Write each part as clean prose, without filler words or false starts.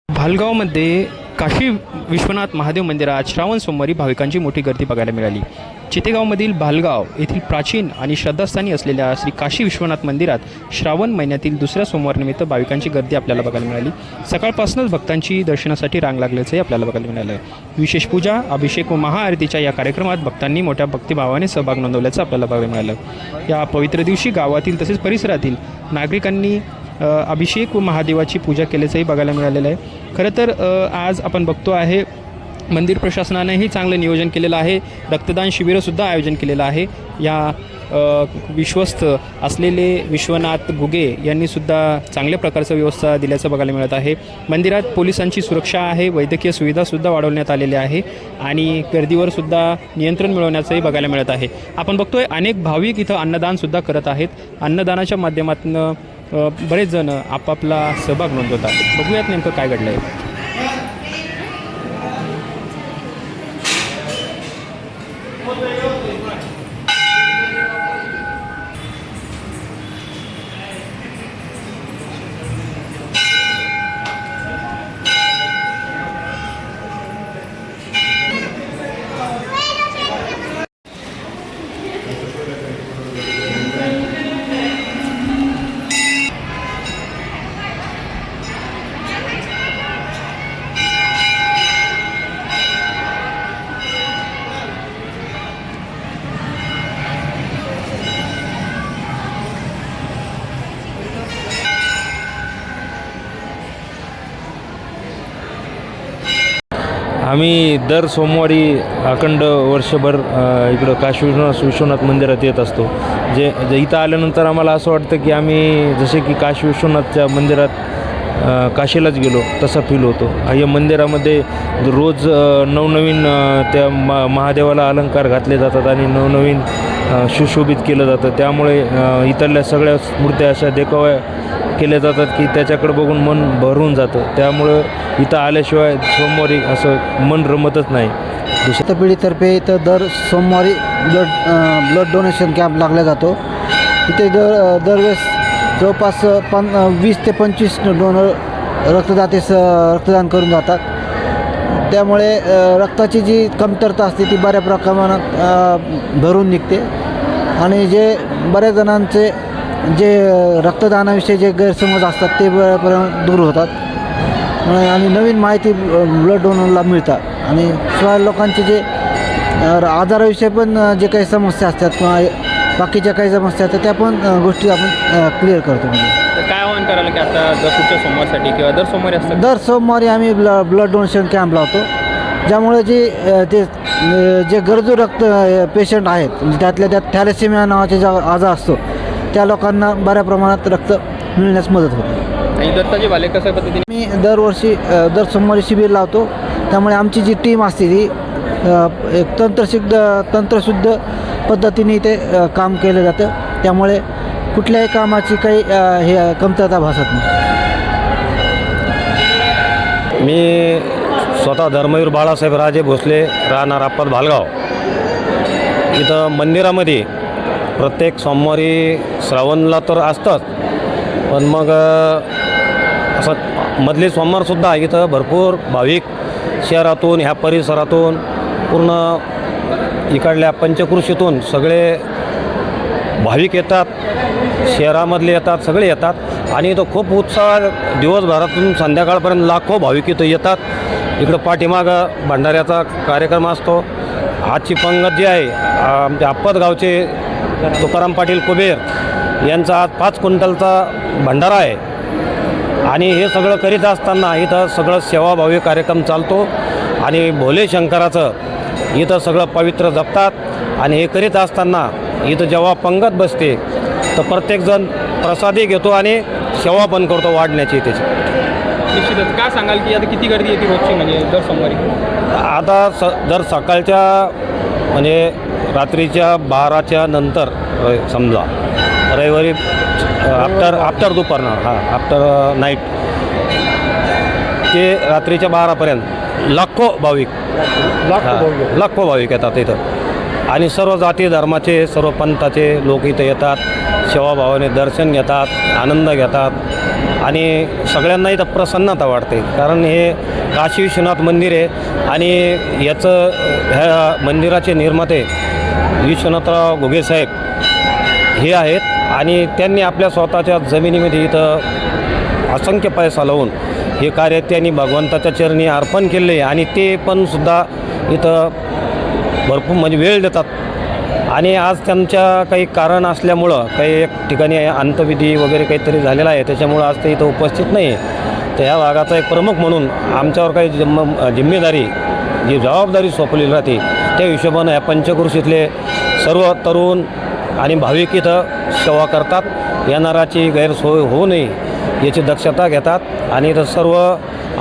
भालगावमध्ये काशी विश्वनाथ महादेव मंदिरात श्रावण सोमवारी भाविकांची मोठी गर्दी बघायला मिळाली. चितेगावमधील भालगाव येथील प्राचीन आणि श्रद्धास्थानी असलेल्या श्री काशी विश्वनाथ मंदिरात श्रावण महिन्यातील दुसऱ्या सोमवारनिमित्त भाविकांची गर्दी आपल्याला बघायला मिळाली. सकाळपासूनच भक्तांची दर्शनासाठी रांग लागल्याचंही आपल्याला बघायला मिळालं आहे. विशेष पूजा, अभिषेक व महाआरतीच्या या कार्यक्रमात भक्तांनी मोठ्या भक्तिभावाने सहभाग नोंदवल्याचं आपल्याला बघायला मिळालं. या पवित्र दिवशी गावातील तसेच परिसरातील नागरिकांनी अभिषेक व महादेवाची पूजा केल्याचंही बघायला मिळालेलं आहे. खरं तर आज आपण बघतो आहे मंदिर प्रशासनानेही चांगलं नियोजन केलेलं आहे. रक्तदान शिबिरंसुद्धा आयोजन केलेलं आहे. या विश्वस्त असलेले विश्वनाथ घुगे यांनीसुद्धा चांगल्या प्रकारचं व्यवस्था दिल्याचं बघायला मिळत आहे. मंदिरात पोलिसांची सुरक्षा आहे, वैद्यकीय सुविधासुद्धा वाढवण्यात आलेल्या आहे आणि गर्दीवरसुद्धा नियंत्रण मिळवण्याचंही बघायला मिळत आहे. आपण बघतोय अनेक भाविक इथं अन्नदानसुद्धा करत आहेत. अन्नदानाच्या माध्यमातून बरेच जण आपापला सहभाग नोंदवतात. बघूयात नेमकं काय घडलं आहे. आम्ही दर सोमवारी अखंड वर्षभर इकडं काशी विश्वनाथ मंदिरात येत असतो. जे इथं आल्यानंतर आम्हाला असं वाटतं की आम्ही जसे की काशी विश्वनाथच्या मंदिरात काशीलाच गेलो तसा फील होतो. या मंदिरामध्ये रोज नवनवीन त्या महादेवाला अलंकार घातले जातात आणि नवनवीन सुशोभित केलं जातं. त्यामुळे इथल्या सगळ्या मूर्त्या अशा देखाव्या केल्या जातात की त्याच्याकडे बघून मन भरून जातं. त्यामुळं इथं आल्याशिवाय सोमवारी असं मन रमतच नाही. दुसऱ्या पिढीतर्फे इथं दर सोमवारी ब्लड डोनेशन कॅम्प लागला जातो. इथे दरवेळेस जवळपास 20 ते 25 डोनर रक्तदान करून जातात. त्यामुळे रक्ताची जी कमतरता असते ती बऱ्या प्रमाणात भरून निघते आणि जे बऱ्याच जणांचे जे रक्तदानाविषयी जे गैरसमज असतात ते बऱ्यापर्यंत दूर होतात आणि नवीन माहिती ब्लड डोनरला मिळतात. आणि शिवाय लोकांचे जे आजाराविषयी पण जे काही समस्या असतात किंवा बाकीच्या काही समस्या असतात त्या पण गोष्टी आपण क्लिअर करतो. म्हणजे काय आवाहन करायला की आता जर पुढच्या सोमवारसाठी किंवा दर सोमवारी असतं दर सोमवारी आम्ही ब्लड डोनेशन कॅम्प लावतो. ज्यामुळे जे गरजू पेशंट आहेत म्हणजे त्यातल्या त्यात थॅलेसेमिया नावाचे जो आजार असतो त्या लोकांना बऱ्या प्रमाणात रक्त मिळण्यास मदत होते. आणि दत्ताजी भाले कशा पद्धतीने मी दरवर्षी दर सोमवारी शिबिर लावतो. त्यामुळे आमची जी टीम असते ती एक तंत्रशुद्ध पद्धतीने इथे काम केलं जातं. त्यामुळे कुठल्याही कामाची काही हे कमतरता भासत नाही. मी स्वतः धर्मवीर बाळासाहेब राजे भोसले, राहणार आपत भालगाव. इथं मंदिरामध्ये प्रत्येक सोमवारी श्रावणला तर असतंच, पण मग असं मधले सोमवारसुद्धा इथं भरपूर भाविक शहरातून ह्या परिसरातून पूर्ण इकडल्या पंचकृषीतून सगळे भाविक येतात, शहरामधले येतात, सगळे येतात आणि इथं खूप उत्साह दिवसभरातून संध्याकाळपर्यंत लाखो भाविक इथं येतात. इकडं पाठीमागं भंडाऱ्याचा कार्यक्रम असतो. आजची पंगत जी आहे आमच्या आपत गावचे तुकाराम पाटील कुबेर यांचा आज 5 क्विंटलचा भंडारा आहे आणि हे सगळं करीत असताना इथं सगळं सेवाभावी कार्यक्रम चालतो आणि भोले शंकराचं इथं सगळं पवित्र जपतात. आणि हे करीत असताना इथं जेव्हा पंगत बसते तर प्रत्येकजण प्रसादी घेतो आणि सेवा पण करतो वाढण्याची त्याची. निश्चितच काय सांगाल की आता किती गर्दी येते रोजची म्हणजे दर सोमवारी? आता दर सकाळच्या म्हणजे रात्रीच्या 12च्या नंतर समजा रविवारी आफ्टर दुपारनं आफ्टर नाईट ते रात्रीच्या 12पर्यंत लाखो भाविक येतात इथं आणि सर्व जाती धर्माचे सर्व पंथाचे लोक इथं येतात. सेवाभावाने दर्शन घेतात, आनंद घेतात आणि सगळ्यांना इथं प्रसन्नता वाटते, कारण हे काशी विश्वनाथ मंदिर आहे आणि याचं ह्या मंदिराचे निर्माते विश्वनाथराव घुगे साहेब हे आहेत आणि त्यांनी आपल्या स्वतःच्या जमिनीमध्ये इथं असंख्य पैसा लावून हे कार्य त्यांनी भगवंताच्या चरणी अर्पण केले आहे आणि ते पण सुद्धा इथं भरपूर म्हणजे वेळ देतात आणि आज त्यांच्या काही कारण असल्यामुळं काही एक ठिकाणी अंतविधी वगैरे काहीतरी झालेला आहे, त्याच्यामुळं आज ते इथं उपस्थित नाही आहे. तर ह्या भागाचा एक प्रमुख म्हणून आमच्यावर काही जिम्मेदारी जी जबाबदारी सोपवलेली राहते, त्या हिशोबानं या पंचक्रोशीतले सर्व तरुण आणि भाविक इथं सेवा करतात. येणाराची गैरसोय होऊ नये याची दक्षता घेतात आणि इथं सर्व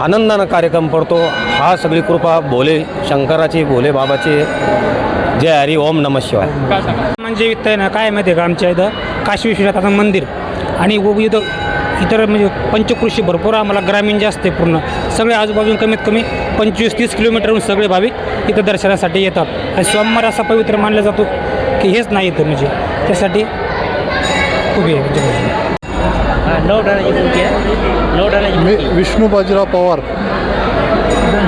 आनंदानं कार्यक्रम पडतो. हा सगळी कृपा भोले शंकराची, भोले बाबाची. जय हरी, ओम नमः शिवाय. म्हणजे इथं आहे ना काय माहिती आहे का, आमच्या इथं काशी विश्वनाथाचं मंदिर आणि इतर म्हणजे पंचकृषी भरपूर आम्हाला ग्रामीण जास्त आहे पूर्ण. सगळे आजूबाजून कमीत कमी 25-30 किलोमीटरहून सगळे भाविक इथं दर्शनासाठी येतात आणि सोमवार असा पवित्र मानला जातो की हेच नाही इथं म्हणजे त्यासाठी खूप आहे. मी विष्णू बाजीराव पवार.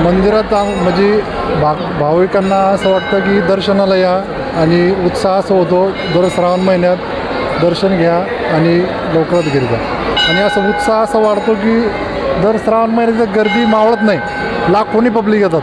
मंदिरात म्हणजे भाविकांना असं वाटतं की दर्शनाला या आणि उत्साह असं होतो, दर श्रावण महिन्यात दर्शन घ्या आणि लवकरात घरी जा. आणि असं उत्साह असा वाढतो की दर श्रावण महिन्यात गर्दी मावळत नाही, लाखोनी पब्लिक येतात.